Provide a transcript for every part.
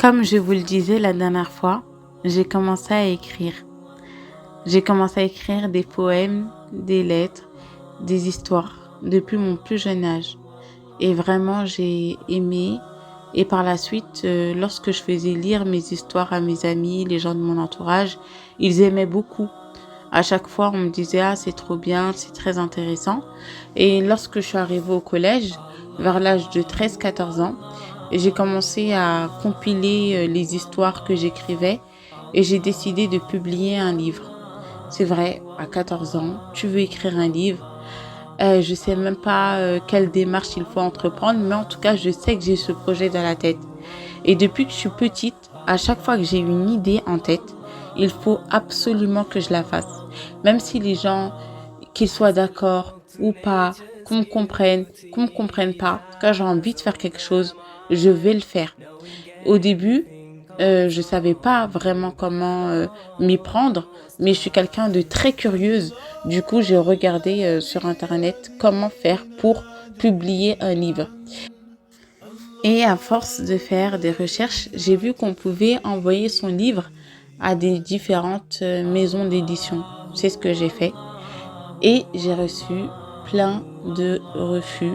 Comme je vous le disais la dernière fois, j'ai commencé à écrire. J'ai commencé à écrire des poèmes, des lettres, des histoires depuis mon plus jeune âge. Et vraiment, j'ai aimé. Et par la suite, lorsque je faisais lire mes histoires à mes amis, les gens de mon entourage, ils aimaient beaucoup. À chaque fois, on me disait, ah, c'est trop bien, c'est très intéressant. Et lorsque je suis arrivée au collège, vers l'âge de 13-14 ans, j'ai commencé à compiler les histoires que j'écrivais et j'ai décidé de publier un livre. C'est vrai, à 14 ans, tu veux écrire un livre. Je sais même pas quelle démarche il faut entreprendre, mais en tout cas, je sais que j'ai ce projet dans la tête. Et depuis que je suis petite, à chaque fois que j'ai une idée en tête, il faut absolument que je la fasse. Même si les gens, qu'ils soient d'accord ou pas, qu'on me comprenne pas, quand j'ai envie de faire quelque chose, je vais le faire. Au début, je savais pas vraiment comment m'y prendre, mais je suis quelqu'un de très curieuse. Du coup, j'ai regardé sur Internet comment faire pour publier un livre. Et à force de faire des recherches, j'ai vu qu'on pouvait envoyer son livre à des différentes maisons d'édition. C'est ce que j'ai fait. Et j'ai reçu plein de refus.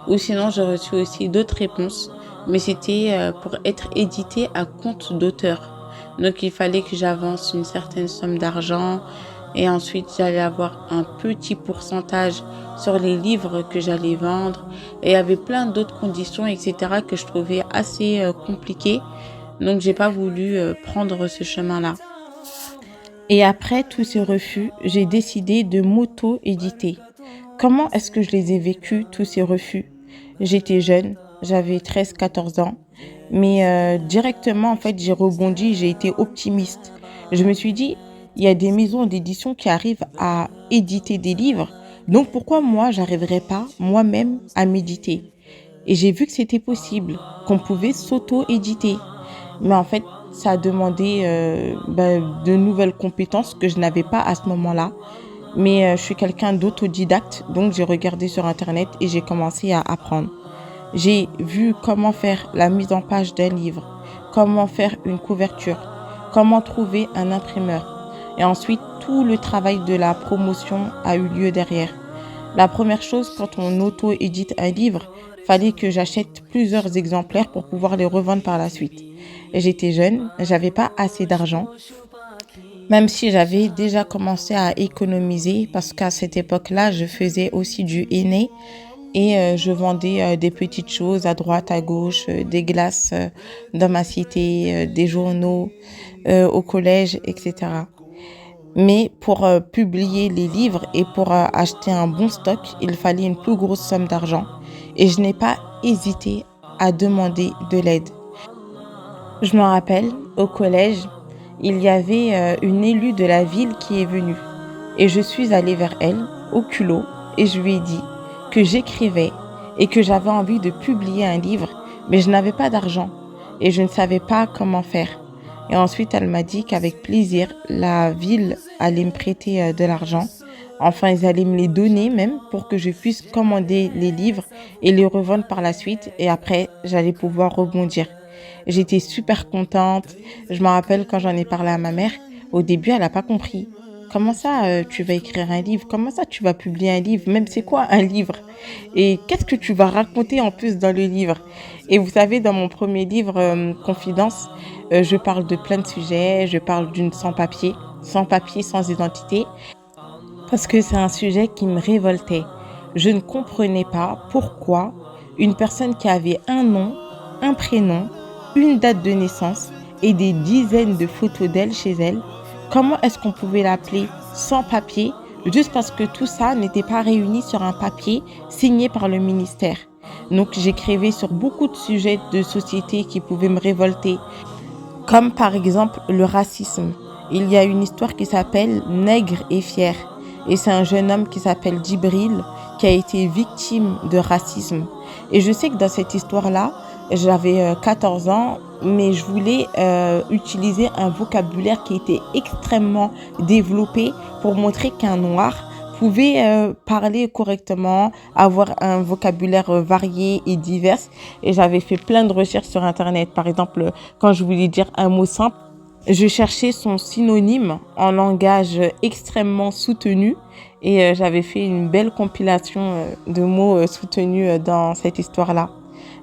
Ou sinon, j'ai reçu aussi d'autres réponses. Mais c'était pour être édité à compte d'auteur. Donc, il fallait que j'avance une certaine somme d'argent. Et ensuite, j'allais avoir un petit pourcentage sur les livres que j'allais vendre. Et il y avait plein d'autres conditions, etc., que je trouvais assez compliquées. Donc, j'ai pas voulu prendre ce chemin-là. Et après tous ces refus, j'ai décidé de m'auto-éditer. Comment est-ce que je les ai vécus, tous ces refus? J'étais jeune, j'avais 13-14 ans, mais directement, en fait, j'ai rebondi, j'ai été optimiste. Je me suis dit, il y a des maisons d'édition qui arrivent à éditer des livres, donc pourquoi moi, j'arriverais pas moi-même à m'éditer? Et j'ai vu que c'était possible, qu'on pouvait s'auto-éditer. Mais en fait, ça a demandé de nouvelles compétences que je n'avais pas à ce moment-là. Mais je suis quelqu'un d'autodidacte, donc j'ai regardé sur Internet et j'ai commencé à apprendre. J'ai vu comment faire la mise en page d'un livre, comment faire une couverture, comment trouver un imprimeur. Et ensuite, tout le travail de la promotion a eu lieu derrière. La première chose, quand on auto-édite un livre, fallait que j'achète plusieurs exemplaires pour pouvoir les revendre par la suite. Et j'étais jeune, j'avais pas assez d'argent, même si j'avais déjà commencé à économiser parce qu'à cette époque-là, je faisais aussi du henné et je vendais des petites choses à droite, à gauche, des glaces dans ma cité, des journaux au collège, etc. Mais pour publier les livres et pour acheter un bon stock, il fallait une plus grosse somme d'argent. Et je n'ai pas hésité à demander de l'aide. Je me rappelle, au collège, il y avait une élue de la ville qui est venue. Et je suis allée vers elle, au culot, et je lui ai dit que j'écrivais et que j'avais envie de publier un livre, mais je n'avais pas d'argent et je ne savais pas comment faire. Et ensuite, elle m'a dit qu'avec plaisir, la ville allait me prêter de l'argent. Enfin, ils allaient me les donner même pour que je puisse commander les livres et les revendre par la suite. Et après, j'allais pouvoir rebondir. J'étais super contente. Je me rappelle quand j'en ai parlé à ma mère, au début, elle n'a pas compris. Comment ça, tu vas écrire un livre? Comment ça, tu vas publier un livre? Même c'est quoi un livre? Et qu'est-ce que tu vas raconter en plus dans le livre? Et vous savez, dans mon premier livre, Confidence, je parle de plein de sujets. Je parle d'une sans papier, sans identité, parce que c'est un sujet qui me révoltait. Je ne comprenais pas pourquoi une personne qui avait un nom, un prénom, une date de naissance et des dizaines de photos d'elle chez elle, comment est-ce qu'on pouvait l'appeler sans papier juste parce que tout ça n'était pas réuni sur un papier signé par le ministère. Donc j'écrivais sur beaucoup de sujets de société qui pouvaient me révolter, comme par exemple le racisme. Il y a une histoire qui s'appelle Nègre et fier. Et c'est un jeune homme qui s'appelle Djibril qui a été victime de racisme. Et je sais que dans cette histoire-là, j'avais 14 ans, mais je voulais utiliser un vocabulaire qui était extrêmement développé pour montrer qu'un noir pouvais parler correctement, avoir un vocabulaire varié et divers. Et j'avais fait plein de recherches sur Internet. Par exemple, quand je voulais dire un mot simple, je cherchais son synonyme en langage extrêmement soutenu et j'avais fait une belle compilation de mots soutenus dans cette histoire-là.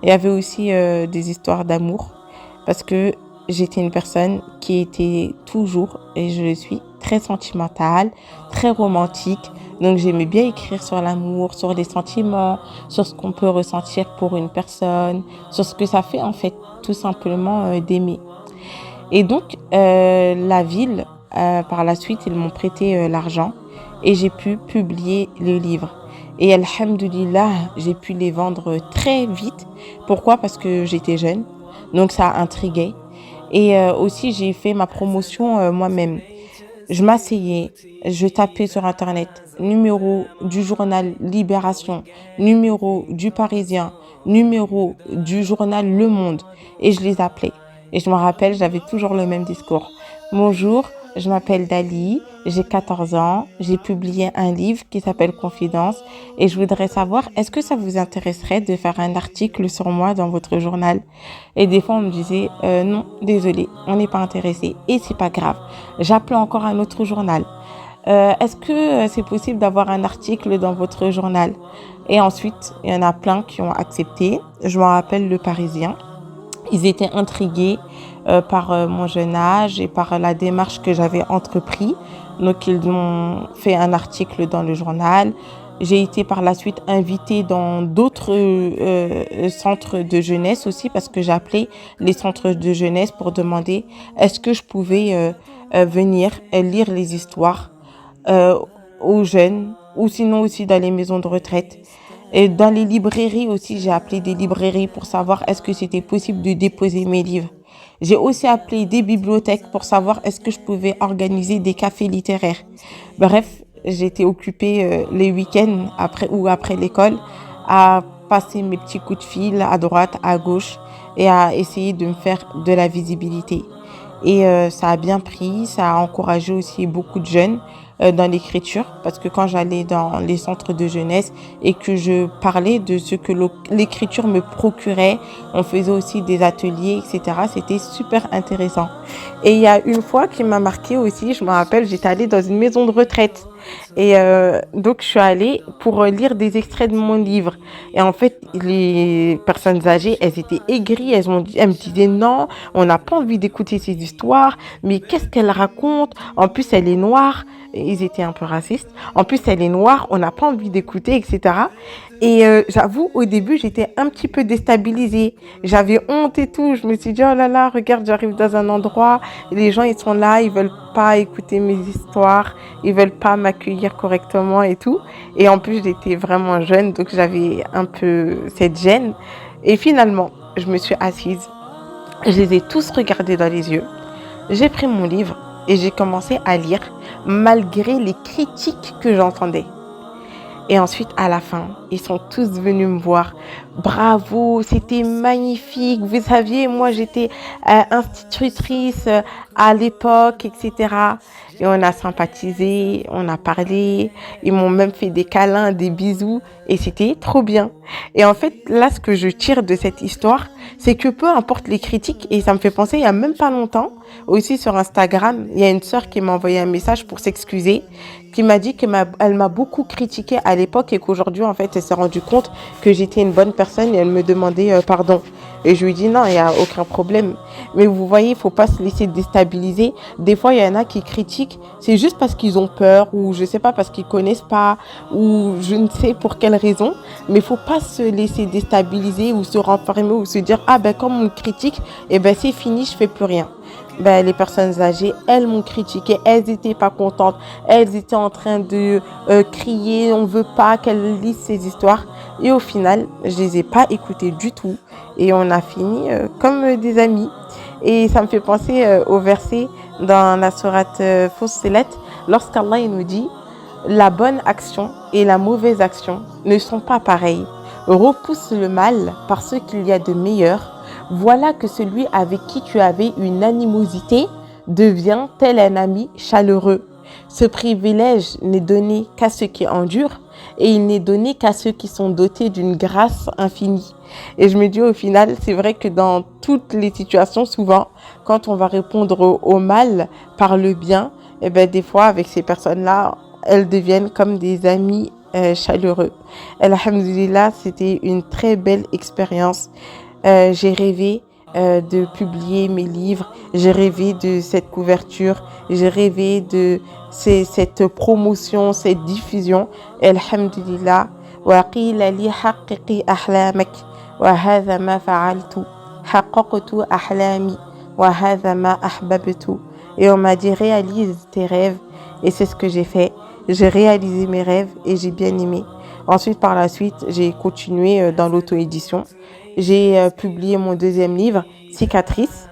Il y avait aussi des histoires d'amour parce que j'étais une personne qui était toujours, et je le suis, très sentimentale, très romantique. Donc j'aimais bien écrire sur l'amour, sur les sentiments, sur ce qu'on peut ressentir pour une personne, sur ce que ça fait en fait tout simplement d'aimer. Et donc, la ville, par la suite, ils m'ont prêté l'argent et j'ai pu publier le livre. Et alhamdoulilah, j'ai pu les vendre très vite. Pourquoi? Parce que j'étais jeune, donc ça a intrigué. Et aussi, j'ai fait ma promotion moi-même. Je m'asseyais, je tapais sur Internet, numéro du journal Libération, numéro du Parisien, numéro du journal Le Monde, et je les appelais. Et je me rappelle, j'avais toujours le même discours. Bonjour, je m'appelle Dali, j'ai 14 ans, j'ai publié un livre qui s'appelle Confidence et je voudrais savoir, est-ce que ça vous intéresserait de faire un article sur moi dans votre journal? Et des fois, on me disait, non, désolé, on n'est pas intéressé et c'est pas grave. J'appelais encore un autre journal. Est-ce que c'est possible d'avoir un article dans votre journal? Et ensuite, il y en a plein qui ont accepté. Je me rappelle Le Parisien. Ils étaient intrigués par mon jeune âge et par la démarche que j'avais entreprise. Donc, ils m'ont fait un article dans le journal. J'ai été par la suite invitée dans d'autres centres de jeunesse aussi parce que j'appelais les centres de jeunesse pour demander est-ce que je pouvais venir lire les histoires euh, aux jeunes ou sinon aussi dans les maisons de retraite. Et dans les librairies aussi, j'ai appelé des librairies pour savoir est-ce que c'était possible de déposer mes livres. J'ai aussi appelé des bibliothèques pour savoir est-ce que je pouvais organiser des cafés littéraires. Bref, j'étais occupée les week-ends après l'école à passer mes petits coups de fil à droite, à gauche et à essayer de me faire de la visibilité. Et ça a bien pris, ça a encouragé aussi beaucoup de jeunes dans l'écriture parce que quand j'allais dans les centres de jeunesse et que je parlais de ce que l'écriture me procurait, on faisait aussi des ateliers, etc. C'était super intéressant. Et il y a une fois qui m'a marqué aussi, je me rappelle, j'étais allée dans une maison de retraite. Et donc, je suis allée pour lire des extraits de mon livre. Et en fait, les personnes âgées, elles étaient aigries. Elles me disaient non, on n'a pas envie d'écouter ces histoires. Mais qu'est-ce qu'elle raconte? En plus, elle est noire. Ils étaient un peu racistes. En plus, elle est noire, on n'a pas envie d'écouter, etc. Et j'avoue, au début, j'étais un petit peu déstabilisée. J'avais honte et tout. Je me suis dit, oh là là, regarde, j'arrive dans un endroit, les gens, ils sont là, ils veulent pas écouter mes histoires, ils veulent pas m'accueillir correctement et tout. Et en plus, j'étais vraiment jeune, donc j'avais un peu cette gêne. Et finalement, je me suis assise. Je les ai tous regardés dans les yeux. J'ai pris mon livre et j'ai commencé à lire malgré les critiques que j'entendais. Et ensuite, à la fin, ils sont tous venus me voir. Bravo, c'était magnifique. Vous saviez, moi, j'étais institutrice à l'époque, etc. Et on a sympathisé, on a parlé. Ils m'ont même fait des câlins, des bisous. Et c'était trop bien. Et en fait, là, ce que je tire de cette histoire, c'est que peu importe les critiques, et ça me fait penser, il y a même pas longtemps, aussi sur Instagram, il y a une sœur qui m'a envoyé un message pour s'excuser, qui m'a dit qu'elle m'a beaucoup critiqué à l'époque et qu'aujourd'hui, en fait, elle s'est rendue compte que j'étais une bonne personne et elle me demandait pardon. Et je lui dis non, il n'y a aucun problème. Mais vous voyez, il faut pas se laisser déstabiliser. Des fois, il y en a qui critiquent, c'est juste parce qu'ils ont peur ou je sais pas, parce qu'ils connaissent pas ou je ne sais pour quelle raison. Mais il faut pas se laisser déstabiliser ou se renfermer ou se dire ah ben comme on me critique, et ben c'est fini, je fais plus rien. Ben, les personnes âgées, elles m'ont critiqué, elles étaient pas contentes, elles étaient en train de crier, on veut pas qu'elles lisent ces histoires. Et au final, je les ai pas écoutées du tout. Et on a fini comme des amis. Et ça me fait penser au verset dans la sourate Fussilat, lorsqu'Allah il nous dit la bonne action et la mauvaise action ne sont pas pareilles. Repousse le mal par ce qu'il y a de meilleur. Voilà que celui avec qui tu avais une animosité devient tel un ami chaleureux. ce privilège n'est donné qu'à ceux qui endurent et il n'est donné qu'à ceux qui sont dotés d'une grâce infinie. Et je me dis au final, c'est vrai que dans toutes les situations, souvent, quand on va répondre au mal par le bien, et ben des fois avec ces personnes-là, elles deviennent comme des amis chaleureux. Alhamdulillah, c'était une très belle expérience. J'ai rêvé de publier mes livres, j'ai rêvé de cette couverture, j'ai rêvé de cette promotion, cette diffusion. Alhamdulillah. وقيل لي حققي أحلامك وهذا ما فعلت حققت أحلامي وهذا ما أحببت. Et on m'a dit réalise tes rêves et c'est ce que j'ai fait. J'ai réalisé mes rêves et j'ai bien aimé. Ensuite, par la suite, j'ai continué dans l'auto-édition. J'ai publié mon deuxième livre, Cicatrices,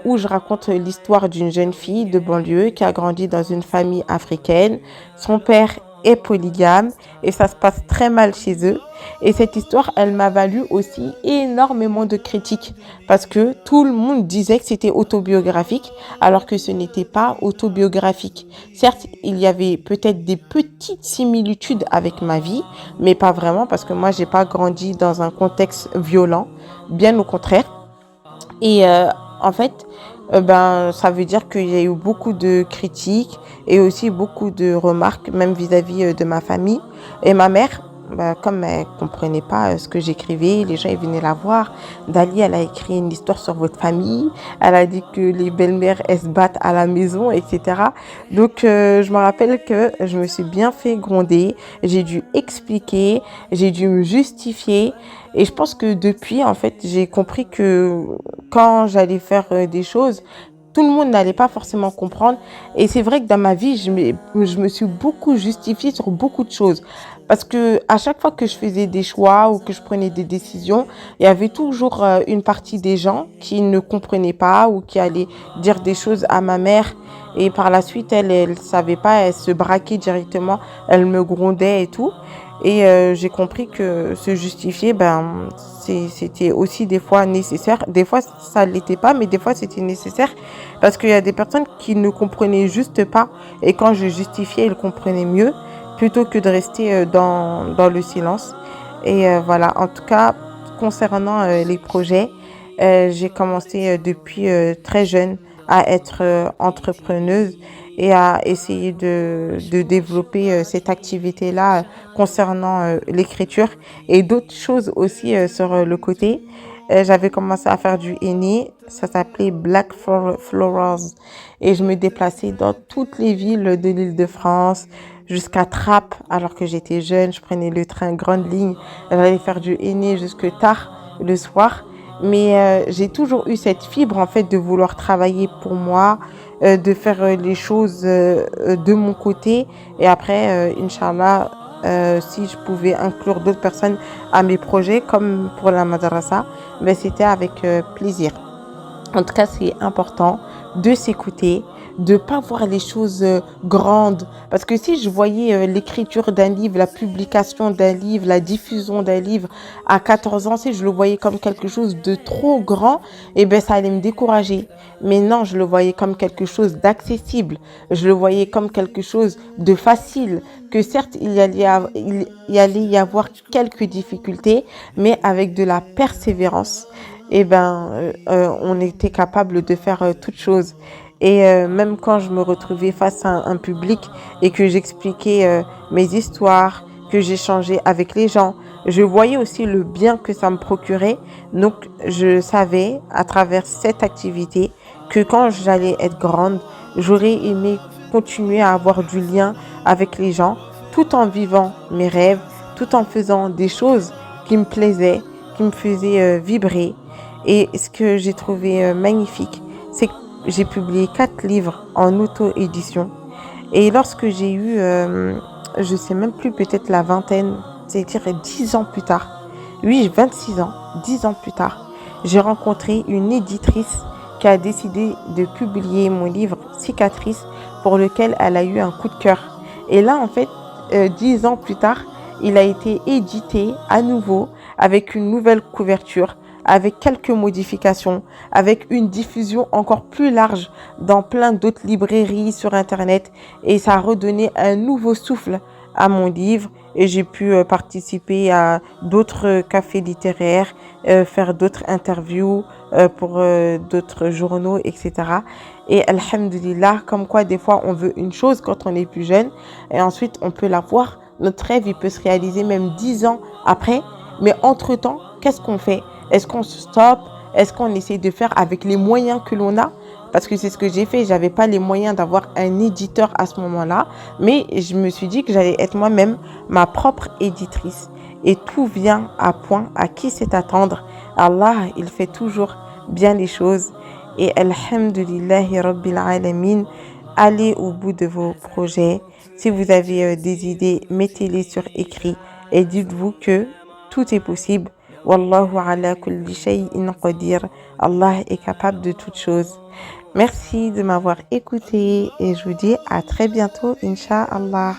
où je raconte l'histoire d'une jeune fille de banlieue qui a grandi dans une famille africaine. Son père est polygame et ça se passe très mal chez eux. Et cette histoire, elle m'a valu aussi énormément de critiques parce que tout le monde disait que c'était autobiographique alors que ce n'était pas autobiographique. Certes, il y avait peut-être des petites similitudes avec ma vie, mais pas vraiment parce que moi, j'ai pas grandi dans un contexte violent, bien au contraire. Et en fait, ça veut dire qu'il y a eu beaucoup de critiques et aussi beaucoup de remarques, même vis-à-vis de ma famille. Et ma mère, comme elle comprenait pas ce que j'écrivais, les gens ils venaient la voir. Dali, elle a écrit une histoire sur votre famille. Elle a dit que les belles-mères elles se battent à la maison, etc. Donc je me rappelle que je me suis bien fait gronder. J'ai dû expliquer, j'ai dû me justifier. Et je pense que depuis, en fait, j'ai compris que quand j'allais faire des choses, tout le monde n'allait pas forcément comprendre. Et c'est vrai que dans ma vie, je me suis beaucoup justifiée sur beaucoup de choses. Parce que à chaque fois que je faisais des choix ou que je prenais des décisions, il y avait toujours une partie des gens qui ne comprenaient pas ou qui allaient dire des choses à ma mère. Et par la suite, elle savait pas, elle se braquait directement, elle me grondait et tout. Et j'ai compris que se justifier, c'était aussi des fois nécessaire. Des fois, ça ne l'était pas, mais des fois, c'était nécessaire. Parce qu'il y a des personnes qui ne comprenaient juste pas. Et quand je justifiais, ils comprenaient mieux, plutôt que de rester dans le silence. Et voilà, en tout cas, concernant les projets, j'ai commencé depuis très jeune à être entrepreneuse et à essayer de développer cette activité-là concernant l'écriture et d'autres choses aussi sur le côté. J'avais commencé à faire du henné, ça s'appelait Black Flowers et je me déplaçais dans toutes les villes de l'Île-de-France jusqu'à Trappes alors que j'étais jeune. Je prenais le train grande ligne, j'allais faire du henné jusque tard le soir. Mais j'ai toujours eu cette fibre en fait de vouloir travailler pour moi, de faire les choses de mon côté. Et après, Inch'Allah, si je pouvais inclure d'autres personnes à mes projets, comme pour la madrasa, c'était avec plaisir. En tout cas, c'est important de s'écouter, de pas voir les choses grandes. Parce que si je voyais l'écriture d'un livre, la publication d'un livre, la diffusion d'un livre à 14 ans, si je le voyais comme quelque chose de trop grand, ça allait me décourager. Mais non, je le voyais comme quelque chose d'accessible. Je le voyais comme quelque chose de facile. Que certes, il y allait y avoir quelques difficultés, mais avec de la persévérance, on était capable de faire toutes choses. Et même quand je me retrouvais face à un public et que j'expliquais mes histoires, que j'échangeais avec les gens, je voyais aussi le bien que ça me procurait. Donc, je savais à travers cette activité que quand j'allais être grande, j'aurais aimé continuer à avoir du lien avec les gens tout en vivant mes rêves, tout en faisant des choses qui me plaisaient, qui me faisaient vibrer. Et ce que j'ai trouvé magnifique, c'est que j'ai publié 4 livres en auto-édition. Et lorsque j'ai eu, je sais même plus, peut-être la vingtaine, c'est-à-dire 10 ans plus tard, oui, 26 ans, 10 ans plus tard, j'ai rencontré une éditrice qui a décidé de publier mon livre Cicatrices pour lequel elle a eu un coup de cœur. Et là, en fait, 10 ans plus tard, il a été édité à nouveau avec une nouvelle couverture, avec quelques modifications, avec une diffusion encore plus large dans plein d'autres librairies sur Internet. Et ça a redonné un nouveau souffle à mon livre. Et j'ai pu participer à d'autres cafés littéraires, faire d'autres interviews pour d'autres journaux, etc. Et alhamdulillah, comme quoi des fois on veut une chose quand on est plus jeune et ensuite on peut l'avoir. Notre rêve, il peut se réaliser même 10 ans après. Mais entre-temps, qu'est-ce qu'on fait? Est-ce qu'on se stoppe? Est-ce qu'on essaie de faire avec les moyens que l'on a? Parce que c'est ce que j'ai fait. J'avais pas les moyens d'avoir un éditeur à ce moment-là. Mais je me suis dit que j'allais être moi-même ma propre éditrice. Et tout vient à point. À qui c'est attendre? Allah, il fait toujours bien les choses. Et alhamdulillahi rabbil alamin, allez au bout de vos projets. Si vous avez des idées, mettez-les sur écrit et dites-vous que tout est possible. Wallahu ala kulli shay'in qadir. Allah est capable de toutes choses. Merci de m'avoir écouté et je vous dis à très bientôt, Inch'Allah.